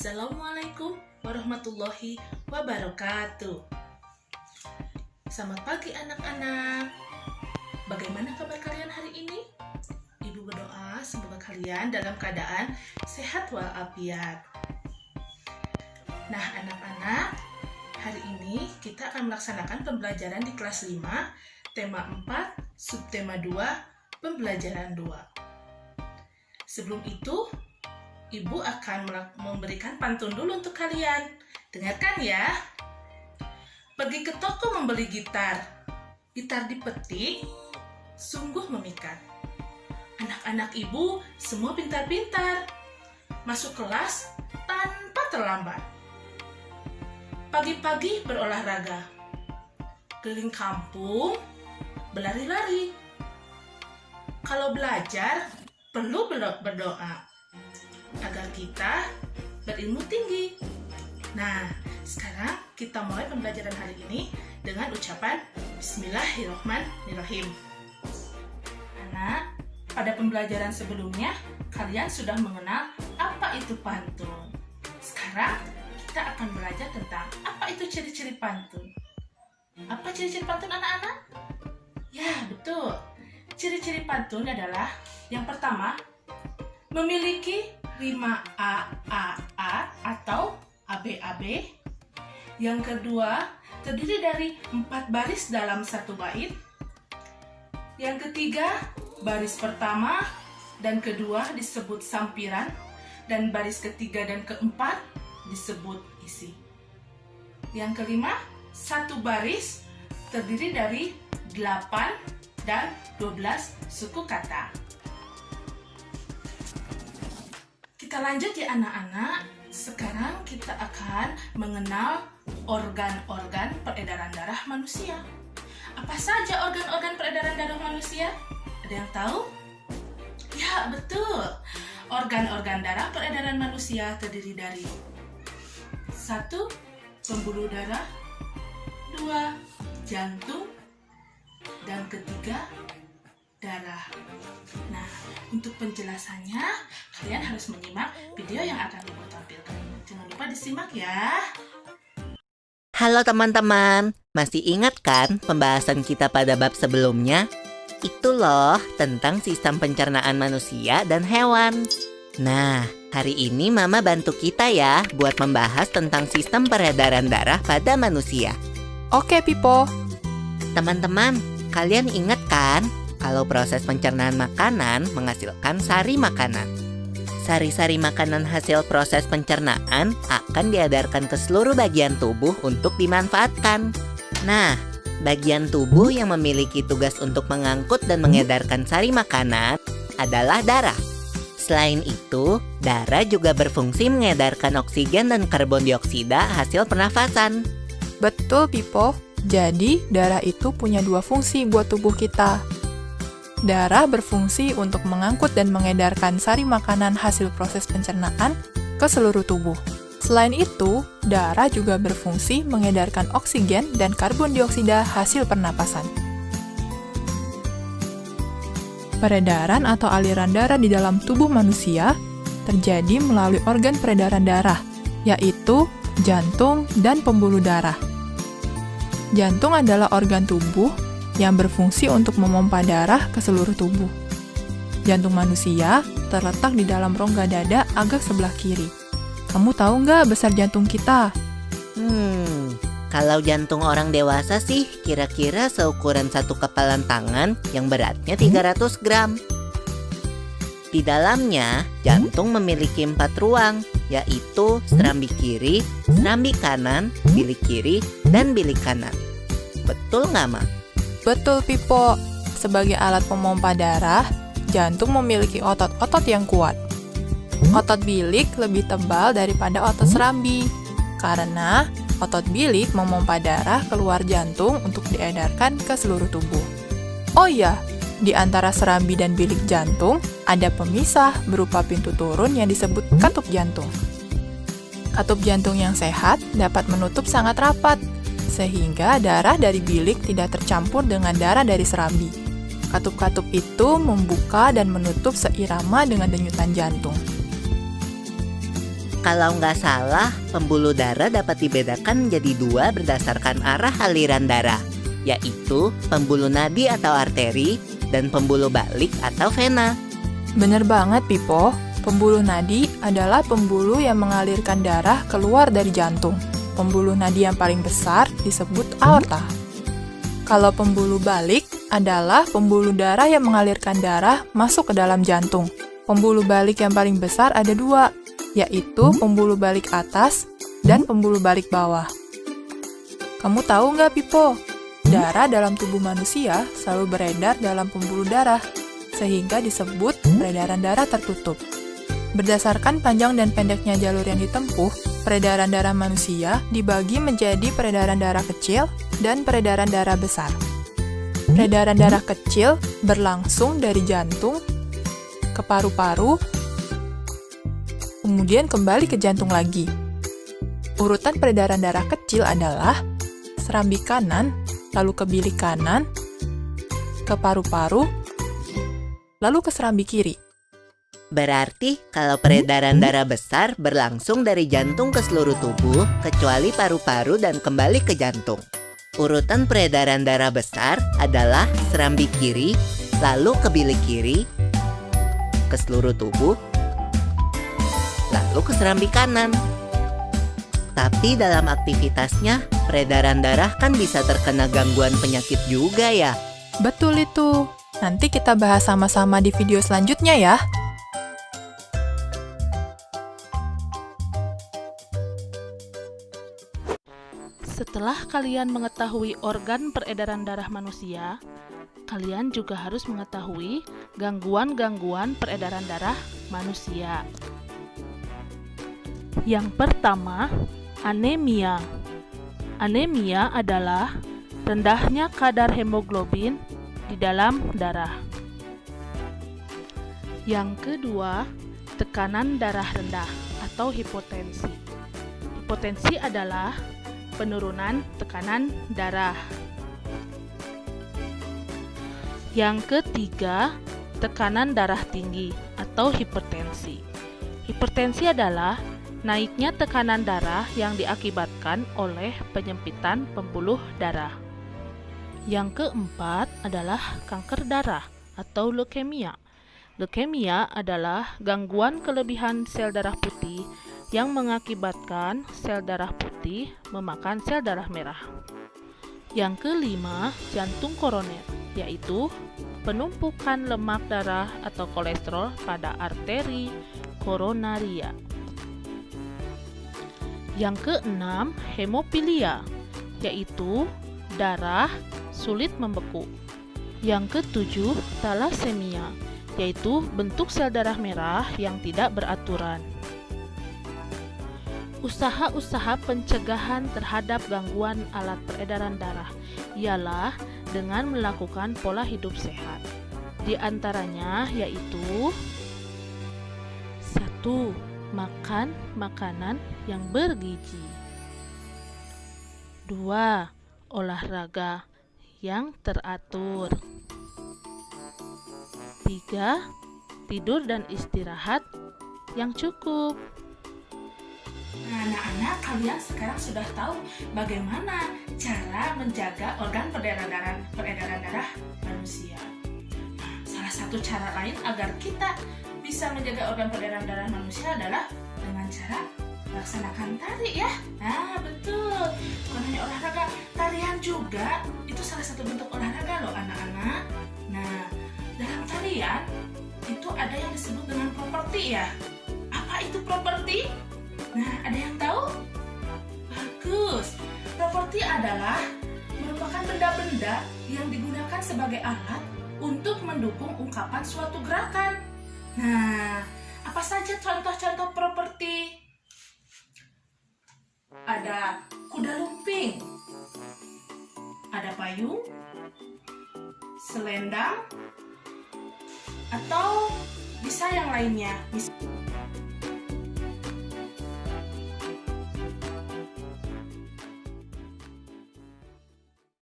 Assalamualaikum warahmatullahi wabarakatuh. Selamat pagi anak-anak. Bagaimana kabar kalian hari ini? Ibu berdoa semoga kalian dalam keadaan sehat walafiat. Nah anak-anak, hari ini kita akan melaksanakan pembelajaran di kelas 5, tema 4, subtema 2, pembelajaran 2. Sebelum itu, Ibu akan memberikan pantun dulu untuk kalian. Dengarkan ya. Pergi ke toko membeli gitar. Gitar dipetik, sungguh memikat. Anak-anak ibu semua pintar-pintar. Masuk kelas tanpa terlambat. Pagi-pagi berolahraga. Keliling kampung, berlari-lari. Kalau belajar, perlu berdoa agar kita berilmu tinggi. Nah, sekarang kita mulai pembelajaran hari ini dengan ucapan Bismillahirrahmanirrahim. Anak, pada pembelajaran sebelumnya kalian sudah mengenal apa itu pantun. Sekarang kita akan belajar tentang apa itu ciri-ciri pantun. Apa ciri-ciri pantun anak-anak? Ya, betul. Ciri-ciri pantun adalah yang pertama, memiliki rima a atau AB. Yang kedua, terdiri dari 4 baris dalam satu bait. Yang ketiga, baris pertama dan kedua disebut sampiran, dan baris ketiga dan keempat disebut isi. Yang kelima, satu baris terdiri dari 8 dan 12 suku kata. Kita lanjut ya anak-anak. Sekarang kita akan mengenal organ-organ peredaran darah manusia. Apa saja organ-organ peredaran darah manusia? Ada yang tahu? Ya, betul. Organ-organ darah peredaran manusia terdiri dari 1. Pembuluh darah, 2. Jantung, dan ketiga, darah. Nah, untuk penjelasannya, kalian harus menyimak video yang akan Ibu tampilkan. Jangan lupa disimak ya. Halo teman-teman, masih ingat kan pembahasan kita pada bab sebelumnya? Itu loh, tentang sistem pencernaan manusia dan hewan. Nah, hari ini Mama bantu kita ya buat membahas tentang sistem peredaran darah pada manusia. Oke, Pipo. Teman-teman, kalian ingat kan? Kalau proses pencernaan makanan menghasilkan sari makanan. Sari-sari makanan hasil proses pencernaan akan diedarkan ke seluruh bagian tubuh untuk dimanfaatkan. Nah, bagian tubuh yang memiliki tugas untuk mengangkut dan mengedarkan sari makanan adalah darah. Selain itu, darah juga berfungsi mengedarkan oksigen dan karbon dioksida hasil pernafasan. Betul, Pipo. Jadi, darah itu punya 2 fungsi buat tubuh kita. Darah berfungsi untuk mengangkut dan mengedarkan sari makanan hasil proses pencernaan ke seluruh tubuh. Selain itu, darah juga berfungsi mengedarkan oksigen dan karbon dioksida hasil pernapasan. Peredaran atau aliran darah di dalam tubuh manusia terjadi melalui organ peredaran darah, yaitu jantung dan pembuluh darah. Jantung adalah organ tubuh yang berfungsi untuk memompa darah ke seluruh tubuh. Jantung manusia terletak di dalam rongga dada agak sebelah kiri. Kamu tahu nggak besar jantung kita? Kalau jantung orang dewasa sih kira-kira seukuran satu kepalan tangan yang beratnya 300 gram. Di dalamnya, jantung memiliki 4 ruang, yaitu serambi kiri, serambi kanan, bilik kiri, dan bilik kanan. Betul nggak, Ma? Betul, Pipo. Sebagai alat pemompa darah, jantung memiliki otot-otot yang kuat. Otot bilik lebih tebal daripada otot serambi, karena otot bilik memompa darah keluar jantung untuk diedarkan ke seluruh tubuh. Oh iya, di antara serambi dan bilik jantung, ada pemisah berupa pintu turun yang disebut katup jantung. Katup jantung yang sehat dapat menutup sangat rapat, sehingga darah dari bilik tidak tercampur dengan darah dari serambi. Katup-katup itu membuka dan menutup seirama dengan denyutan jantung. Kalau nggak salah, pembuluh darah dapat dibedakan menjadi dua berdasarkan arah aliran darah, yaitu pembuluh nadi atau arteri dan pembuluh balik atau vena. Bener banget, Pipo. Pembuluh nadi adalah pembuluh yang mengalirkan darah keluar dari jantung. Pembuluh nadi yang paling besar disebut aorta. Kalau pembuluh balik adalah pembuluh darah yang mengalirkan darah masuk ke dalam jantung. Pembuluh balik yang paling besar ada dua, yaitu pembuluh balik atas dan pembuluh balik bawah. Kamu tahu nggak, Pipo? Darah dalam tubuh manusia selalu beredar dalam pembuluh darah, sehingga disebut peredaran darah tertutup. Berdasarkan panjang dan pendeknya jalur yang ditempuh, peredaran darah manusia dibagi menjadi peredaran darah kecil dan peredaran darah besar. Peredaran darah kecil berlangsung dari jantung ke paru-paru, kemudian kembali ke jantung lagi. Urutan peredaran darah kecil adalah serambi kanan, lalu ke bilik kanan, ke paru-paru, lalu ke serambi kiri. Berarti kalau peredaran darah besar berlangsung dari jantung ke seluruh tubuh, kecuali paru-paru dan kembali ke jantung. Urutan peredaran darah besar adalah serambi kiri, lalu ke bilik kiri, ke seluruh tubuh, lalu ke serambi kanan. Tapi dalam aktivitasnya, peredaran darah kan bisa terkena gangguan penyakit juga ya. Betul itu. Nanti kita bahas sama-sama di video selanjutnya ya. Setelah kalian mengetahui organ peredaran darah manusia, kalian juga harus mengetahui gangguan-gangguan peredaran darah manusia. Yang pertama, anemia. Anemia adalah rendahnya kadar hemoglobin di dalam darah. Yang kedua, tekanan darah rendah atau hipotensi. Hipotensi adalah penurunan tekanan darah. Yang ketiga, tekanan darah tinggi atau hipertensi. Hipertensi adalah naiknya tekanan darah yang diakibatkan oleh penyempitan pembuluh darah. Yang keempat adalah kanker darah atau leukemia. Leukemia adalah gangguan kelebihan sel darah putih yang mengakibatkan sel darah putih memakan sel darah merah. Yang kelima, jantung koroner, yaitu penumpukan lemak darah atau kolesterol pada arteri koronaria. Yang keenam, hemofilia, yaitu darah sulit membeku. Yang ketujuh, thalassemia, yaitu bentuk sel darah merah yang tidak beraturan. Usaha-usaha pencegahan terhadap gangguan alat peredaran darah ialah dengan melakukan pola hidup sehat. Di antaranya yaitu 1. Makan makanan yang bergizi. 2. Olahraga yang teratur. 3. Tidur dan istirahat yang cukup. Nah, anak-anak, kalian sekarang sudah tahu bagaimana cara menjaga organ peredaran darah manusia. Nah, salah satu cara lain agar kita bisa menjaga organ peredaran darah manusia adalah dengan cara melaksanakan tari ya. Nah, betul. Bukan hanya olahraga, tarian juga itu salah satu bentuk olahraga loh anak-anak. Nah, dalam tarian itu ada yang disebut dengan properti ya. Apa itu properti? Nah, ada yang tahu? Bagus. Properti adalah merupakan benda-benda yang digunakan sebagai alat untuk mendukung ungkapan suatu gerakan. Nah, apa saja contoh-contoh properti? Ada kuda lumping, ada payung, selendang, atau bisa yang lainnya.